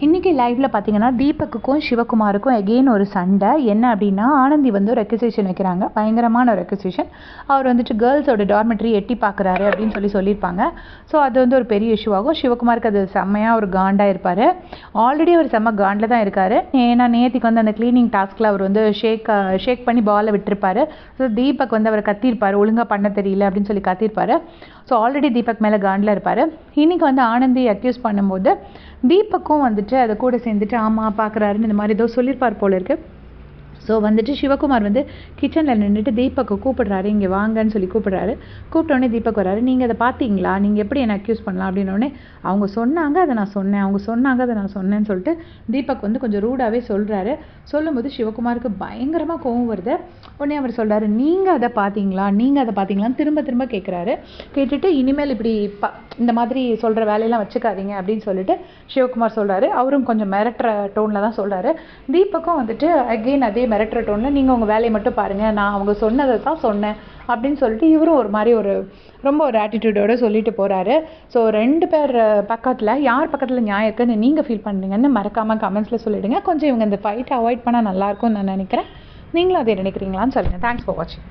இன்றைக்கி லைவில் பார்த்தீங்கன்னா தீபக்குக்கும் சிவகுமாருக்கும் எகெயின் ஒரு சண்டை. என்ன அப்படின்னா, ஆனந்தி வந்து ஒரு ரெக்வசிஷன் வைக்கிறாங்க, பயங்கரமான ஒரு ரெக்வசிஷன். அவர் வந்துட்டு கேர்ள்ஸோட டார்மெட்ரி எட்டி பார்க்குறாரு அப்படின்னு சொல்லியிருப்பாங்க. ஸோ அது வந்து ஒரு பெரிய இஷ்யூ ஆகும். சிவகுமாருக்கு அது செம்மையாக ஒரு காண்டாக இருப்பார். ஆல்ரெடி அவர் செம்ம காண்டில் தான் இருக்கார். ஏன்னா நேற்றுக்கு வந்து அந்த க்ளீனிங் டாஸ்கில் அவர் வந்து ஷேக் பண்ணி பாலை விட்டுருப்பார். ஸோ தீபக் வந்து அவர் கத்திருப்பார், ஒழுங்காக பண்ண தெரியல அப்படின்னு சொல்லி கத்திருப்பார். ஸோ ஆல்ரெடி தீபக் மேலே காண்டில் இருப்பார். இன்றைக்கி வந்து ஆனந்தி அக்யூஸ் பண்ணும்போது தீபக்கும் வந்துட்டு அதை கூட சேர்ந்துட்டு ஆமாம் பார்க்குறாருன்னு இந்த மாதிரி ஏதோ சொல்லியிருப்பார் போல இருக்குது. ஸோ வந்துட்டு சிவகுமார் வந்து கிச்சனில் நின்றுட்டு தீபக்கை கூப்பிடுறாரு, இங்கே வாங்கன்னு சொல்லி கூப்பிடுறாரு. கூப்பிட்டோடனே தீபக் வர்றாரு. நீங்கள் அதை பார்த்தீங்களா, நீங்கள் எப்படி என்னை அக்யூஸ் பண்ணலாம் அப்படின்னோடனே, அவங்க சொன்னாங்க அதை நான் சொன்னேன், அவங்க சொன்னாங்க அதை நான் சொன்னேன்னு சொல்லிட்டு தீபக் வந்து கொஞ்சம் ரூடாகவே சொல்கிறாரு. சொல்லும்போது சிவகுமாருக்கு பயங்கரமாக கோவம் வருது. உடனே அவர் சொல்கிறாரு, நீங்கள் அதை பார்த்தீங்களான்னு திரும்ப திரும்ப கேட்குறாரு. கேட்டுட்டு இனிமேல் இப்படி இந்த மாதிரி சொல்கிற வேலையெல்லாம் வச்சுக்காதீங்க அப்படின்னு சொல்லிட்டு சிவகுமார் சொல்கிறாரு. அவரும் கொஞ்சம் மிரட்டுற டோனில் தான் சொல்கிறாரு. தீபக்கும் வந்துட்டு அகெயின் அதே மிரட்டுற டோனில், நீங்கள் உங்கள் வேலையை மட்டும் பாருங்கள், நான் அவங்க சொன்னதை தான் சொன்னேன் அப்படின்னு சொல்லிட்டு இவரும் ஒரு மாதிரி ரொம்ப ஒரு ஆட்டிடியூடோடு சொல்லிட்டு போகிறாரு. ஸோ 2 பேர் பக்கத்தில் யார் பக்கத்தில் நியாயம் இருக்குன்னு நீங்கள் ஃபீல் பண்ணுறீங்கன்னு மறக்காமல் கமெண்ட்ஸில் சொல்லிவிடுங்க. கொஞ்சம் இவங்க இந்த ஃபைட்டை அவாய்ட் பண்ணால் நல்லாயிருக்கும்னு நான் நினைக்கிறேன். நீங்களும் அதை நினைக்கிறீங்களான்னு சொல்லுங்கள். தேங்க்ஸ் ஃபார் வாட்சிங்.